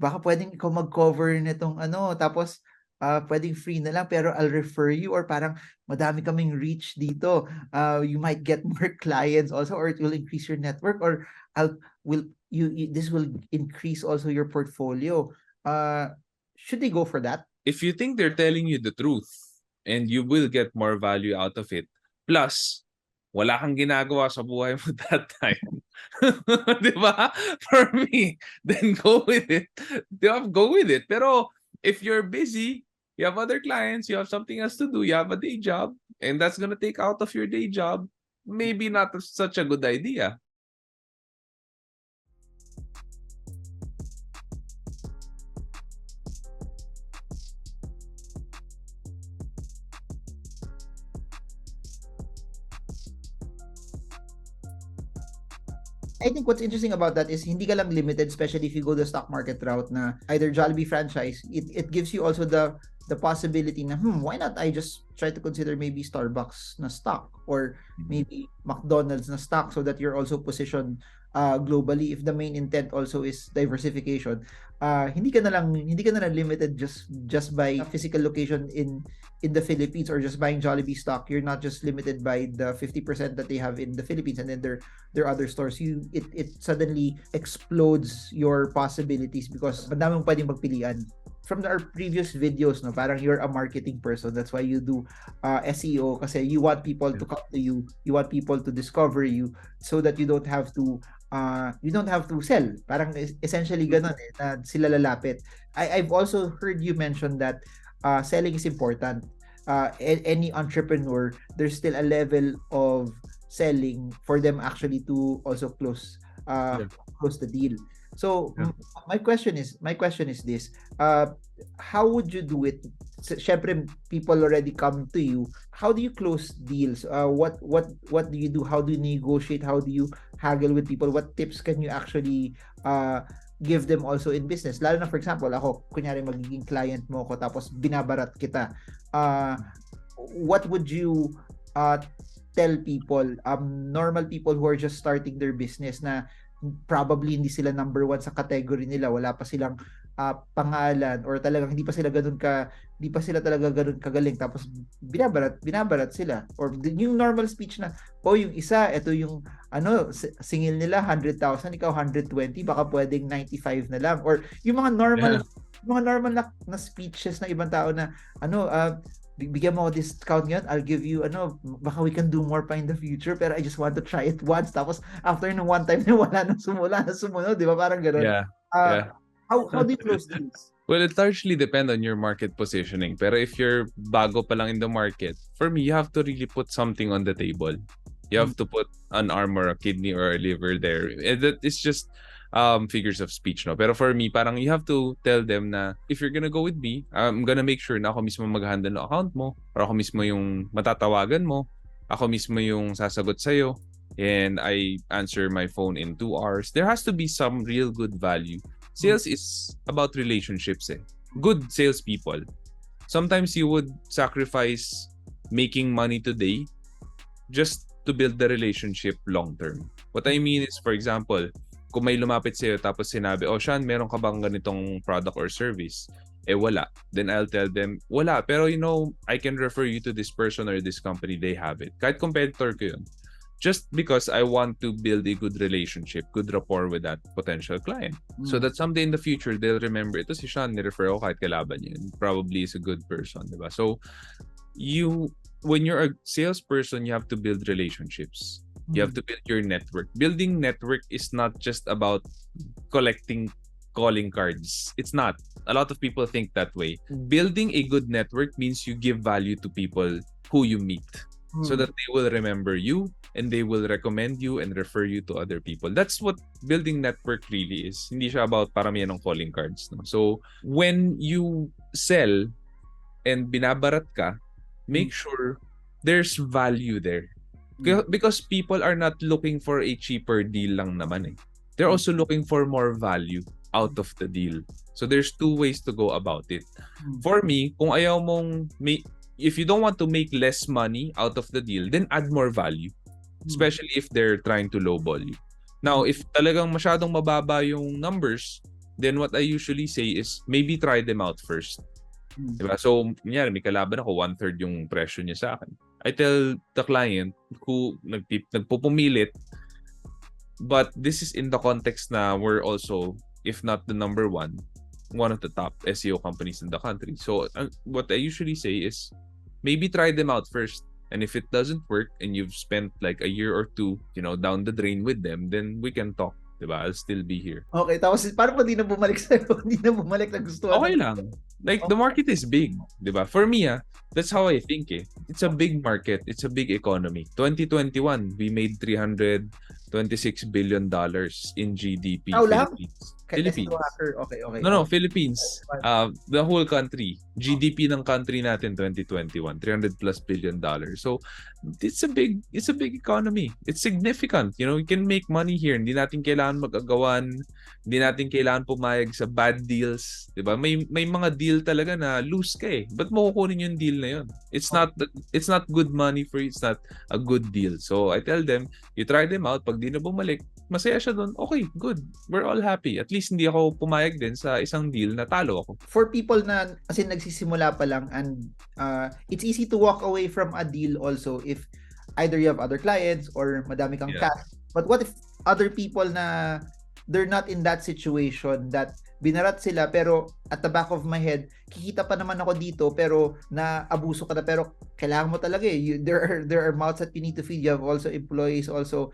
baka pwedeng ikaw mag-cover nitong tapos pwedeng free na lang pero I'll refer you, or parang madami kaming reach dito. You might get more clients also, or it will increase your network, or this will increase also your portfolio. Should they go for that? If you think they're telling you the truth and you will get more value out of it, plus, wala kang ginagawa sa buhay mo that time. Di ba? For me, then go with it. Go with it. Pero if you're busy, you have other clients, you have something else to do, you have a day job, and that's gonna take out of your day job, maybe not such a good idea. I think what's interesting about that is hindi ka lang limited, especially if you go the stock market route na either Jollibee franchise. It gives you also the possibility na why not I just try to consider maybe Starbucks na stock, or maybe McDonald's na stock, so that you're also positioned globally if the main intent also is diversification. Hindi ka na lang limited just by physical location in the Philippines, or just buying Jollibee stock. You're not just limited by the 50% that they have in the Philippines and then their other stores. It suddenly explodes your possibilities because madami mong pwedeng magpilian. From our previous videos, no, parang you're a marketing person. That's why you do SEO, kasi you want people to come to you. You want people to discover you, so that you don't have to sell. Parang essentially ganun na sila lalapit. I've also heard you mention that selling is important. Any entrepreneur, there's still a level of selling for them actually to also close the deal. So my question is this: how would you do it? Syempre, people already come to you. How do you close deals? What do you do? How do you negotiate? How do you haggle with people? What tips can you actually give them also in business? Lalo na, for example, ako, kunyari magiging client mo ko, tapos binabarat kita. What would you tell people, normal people who are just starting their business, na probably hindi sila number one sa category nila, wala pa silang pangalan, or talagang hindi pa sila talaga ganun kagaling, tapos binabarat sila, or yung normal speech na, yung isa, ito yung singil nila 100,000, ikaw 120, baka pwedeng 95 na lang, or yung mga normal na speeches na ibang tao na bigyan mo ako discount ngayon, I'll give you, baka we can do more pa in the future, pero I just want to try it once. Tapos, after ng one time na wala na sumunod, di ba? Parang gano'n. Yeah. How do you close deals? Well, it largely depends on your market positioning. Pero if you're bago pa lang in the market, for me, you have to really put something on the table. You have to put an arm or a kidney or a liver there. And that is just figures of speech, no? Pero for me, parang you have to tell them na if you're gonna go with me, I'm gonna make sure na ako mismo mag-handle ng account mo, or ako mismo yung matatawagan mo, ako mismo yung sasagot sa'yo, and I answer my phone in 2 hours. There has to be some real good value. Sales is about relationships. Good salespeople, sometimes you would sacrifice making money today just to build the relationship long term. What I mean is, for example, kung may lumapit sa'yo tapos sinabi, Sean, meron ka bang ganitong product or service? Wala. Then I'll tell them, wala. Pero I can refer you to this person or this company, they have it. Kahit competitor ko yun. Just because I want to build a good relationship, good rapport with that potential client. So that someday in the future, they'll remember, ito si Sean, nirefer ako kahit kalaban niya. Probably is a good person, diba? So, when you're a salesperson, you have to build relationships. You have to build your network. Building network is not just about collecting calling cards. It's not. A lot of people think that way. Building a good network means you give value to people who you meet, so that they will remember you and they will recommend you and refer you to other people. That's what building network really is. Hindi siya about paramihan ng calling cards. No? So when you sell and binabarat ka, make sure there's value there. Because people are not looking for a cheaper deal lang naman. They're also looking for more value out of the deal. So there's 2 ways to go about it. For me, kung ayaw mong if you don't want to make less money out of the deal, then add more value. Especially if they're trying to lowball you. Now, if talagang masyadong mababa yung numbers, then what I usually say is maybe try them out first. Mm. Diba? So, kunyari, may kalaban ako, 1/3 yung presyo niya sa akin. I tell the client who nagpupumilit, but this is in the context na we're also, if not the number one of the top SEO companies in the country. So, what I usually say is, maybe try them out first. And if it doesn't work and you've spent like a year or two, down the drain with them, then we can talk. Diba? I'll still be here. Okay, tapos paano pa di na bumalik sa'yo? Hindi na bumalik na gustuhan. Okay lang. Like, the market is big. Diba? For me, that's how I think eh. It's a big market. It's a big economy. 2021, we made $326 billion in GDP. Ikaw lang? Philippines. Okay. No, Philippines. The whole country. GDP ng country natin 2021, $300+ billion. So it's a big economy. It's significant. We can make money here. Hindi natin kailangan mag-agawan. Hindi natin kailangan pumayag sa bad deals. Diba? May mga deal talaga na lose ka eh. Ba't mo kukunin yung deal na yun? It's not good money for you. It's not a good deal. So I tell them, you try them out. Pag di na bumalik, masaya siya doon. Okay, good. We're all happy. At least hindi ako pumayag din sa isang deal na talo ako. For people na kasi nagsisimula pa lang and it's easy to walk away from a deal also if either you have other clients or madami kang cash. But what if other people na they're not in that situation, that binarat sila pero at the back of my head, kikita pa naman ako dito pero naabuso ka na pero kailangan mo talaga eh. There are mouths that you need to feed. You have also employees also.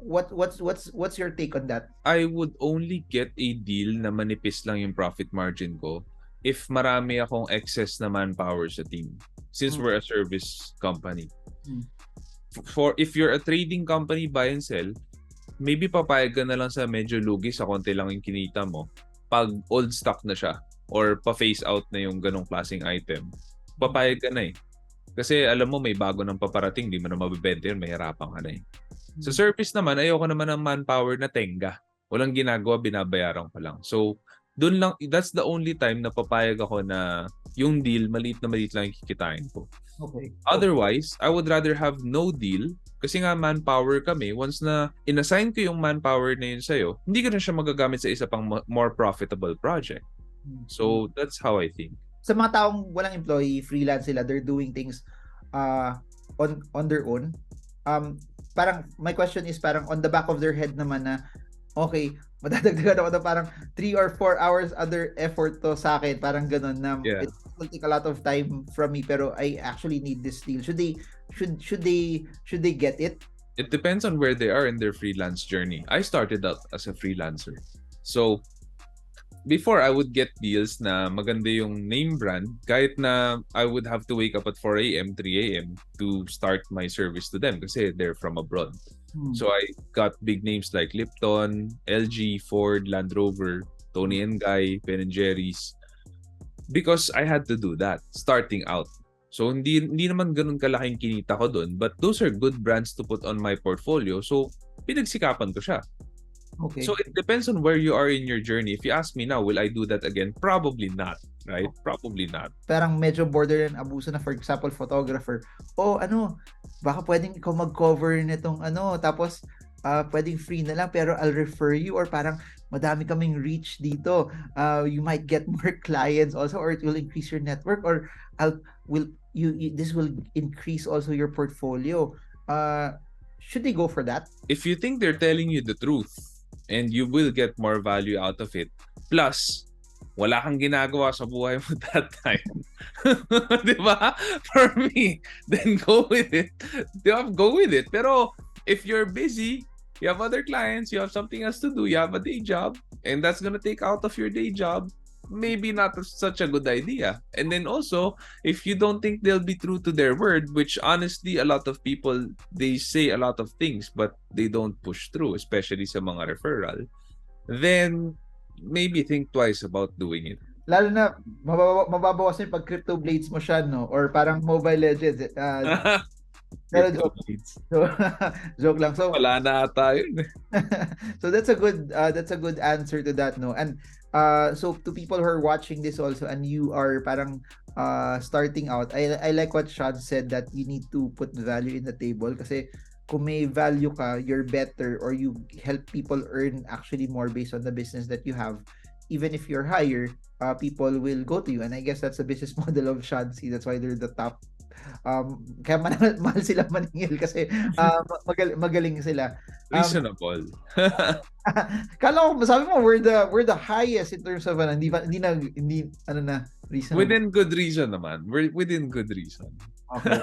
What's your take on that? I would only get a deal na manipis lang yung profit margin ko if marami akong excess na manpower sa team. Since we're a service company. For if you're a trading company, buy and sell, maybe papayag ka na lang sa medyo lugi sa konti lang yung kinita mo pag old stock na siya or pa-phase out na yung ganong klaseng item. Papayag ka na eh. Kasi alam mo may bago ng paparating, di mo na mabibenta yun, mahirapan ka na eh. Sa service naman, ayoko naman ng manpower na tenga. Walang ginagawa, binabayaran ko lang. So, doon lang, that's the only time na papayag ako na yung deal, maliit na maliit lang yung kikitain ko. Okay. Otherwise, I would rather have no deal kasi nga manpower kami. Once na inassign ko yung manpower na yun sa'yo, hindi ko na siya magagamit sa isa pang more profitable project. So, that's how I think. Sa mga taong walang employee, freelance sila, they're doing things on their own. Parang my question is parang on the back of their head naman na okay, madadagdagan ako na parang 3 or 4 hours other effort to sa akin, parang ganun na it will take a lot of time from me pero I actually need this deal. Should they get it? It depends on where they are in their freelance journey. I started out as a freelancer. So before, I would get deals na maganda yung name brand kahit na I would have to wake up at 4 a.m., 3 a.m. to start my service to them kasi they're from abroad. So I got big names like Lipton, LG, Ford, Land Rover, Tony & Guy, Ben & Jerry's because I had to do that starting out. So hindi naman ganun kalaking kinita ko doon, but those are good brands to put on my portfolio. So pinagsikapan ko siya. Okay. So it depends on where you are in your journey. If you ask me now, will I do that again? Probably not, right? Probably not. Parang medyo borderline abuso na, for example, photographer. Baka pwedeng ikaw mag-cover nitong tapos pwedeng free na lang pero I'll refer you or parang madami kaming reach dito. You might get more clients also or it will increase your network or this will increase also your portfolio. Should they go for that? If you think they're telling you the truth, and you will get more value out of it. Plus, wala kang ginagawa sa buhay mo that time. Diba? For me, then go with it. Go with it. Pero if you're busy, you have other clients, you have something else to do, you have a day job, and that's gonna take out of your day job, maybe not such a good idea. And then also, if you don't think they'll be true to their word, which honestly, a lot of people, they say a lot of things, but they don't push through, especially sa mga referral, then maybe think twice about doing it. Lalo na, mababawas yung pag crypto blades mo siya, no? Or parang Mobile Legends. Pero joke lang. So wala na ata yun. So that's a good answer to that, no? And so to people who are watching this also and you are parang starting out, I like what Sean said that you need to put value in the table kasi kung may value ka, you're better, or you help people earn actually more based on the business that you have. Even if you're higher, people will go to you. And I guess that's the business model of Shansi. That's why they're the top. Kaya mahal sila maningil kasi magaling sila. Reasonable. Kala ko, sabi mo, we're the highest in terms of hindi ano na reasonable. Within good reason naman. We're within good reason. Okay.